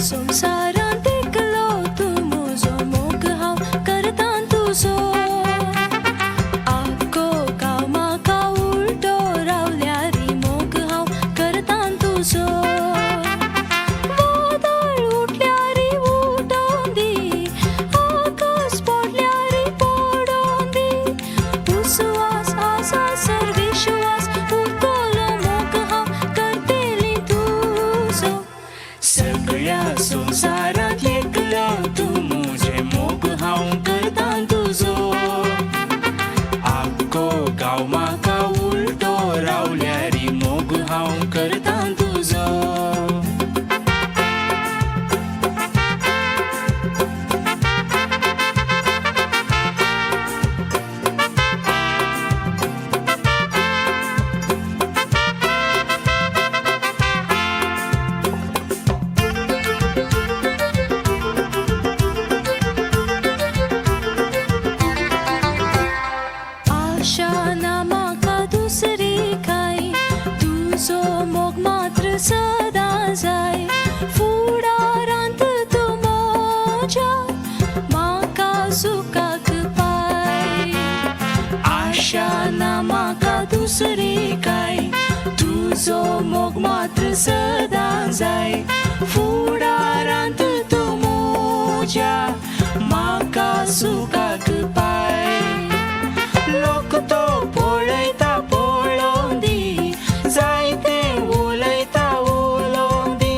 संसारांत एकलो तू म्हजो मोग हांव करतां तुजो आख्खो गांव म्हाका उलटो रावल्यार मोग हांव करतां तुजो वादळ उठल्यार उठोवन दी आकाश पडल्यार पडोवन दी विश्वास आसा सर विश्वास उरतलो मोग हांव करतली तुजो सगळ्या संसारांत एकलो तू म्हजें मोग हांव करतां तुजो आख्खो गांव म्हाका उलटो रावल्यार मोग हांव करतां तुजो आशा ना म्हाका दुसरी कांय तुजो मोग मात्र सदां जाय फुडारांत तूं म्हज्या म्हाका सुखाक पाय आशा ना म्हाका दुसरी कांय तुजो मोग मात्र सदां जाय फुडारांत तूं म्हज्या म्हाका सुखाक पाय लोक तो पळयता पळोवन दी जायते उलयता उलोवन दी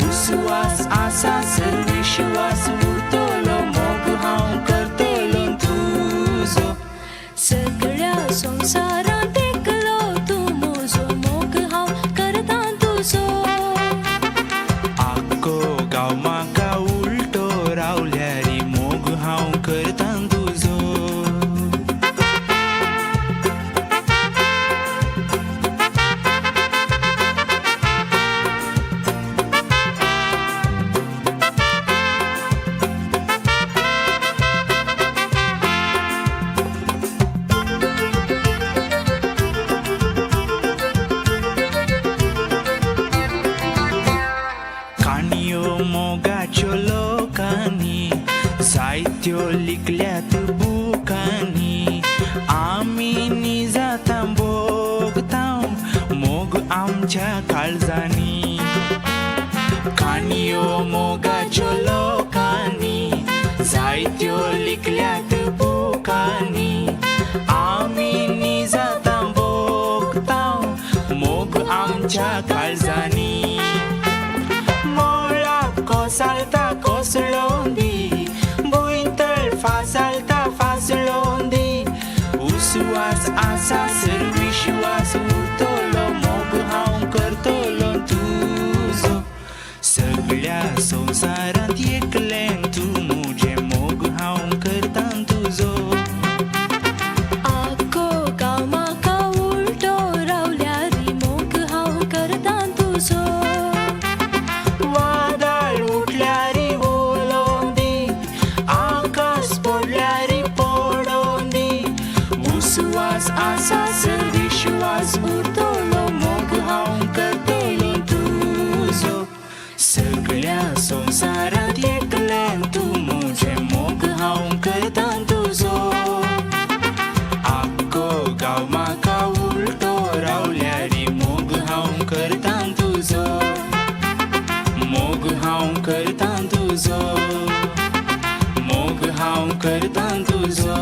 विश्वास आसा सर विश्वास उरतलो मोग हांव करतलो तुजो सगळ्या संसारांत एकलो तूं म्हजो मोग हांव करतां तुजो आख्खो गांव म्हाका उलटो रावल्यार मोग हांव करतां तुजो काणयो मोगाच्यो लोकांनी जायत्यो लिखल्यात बुकांनी आमी निजातां भोगतांव मोग आमच्या काळजांनी काणयो मोगाच्यो लोकांनी जायत्यो लिखल्यात बुकांनी आमी निजातां भोगतांव मोग आमच्या काळजांनी मोळाक कोसळटा कोसळोवन दी भुंयतळ फासळटा फासळोवन दी विश्वास आसा सर विश्वास उरतलो मोग हांव करतलो तुजो सगळ्या संसारांत एकलें तूं म्हजें मोग हांव करतां तुजो आख्खो गांव म्हाका उलटो रावल्यार मोग हांव करतां तुजो वादळ उठल्यार उलोवन दी आकाश पडल्यार पडोवन दी विश्वास आसा सर विश्वास उरतलो मोग हांव करतलो तुजो सगळ्या संसारांत एकलें तूं म्हजें मोग हांव करतां तुजो आख्खो गांव म्हाका उलटो रावल्यार मोग हांव करतां तुजो मोग हांव करतां तुजो मोग हांव करतां तुजो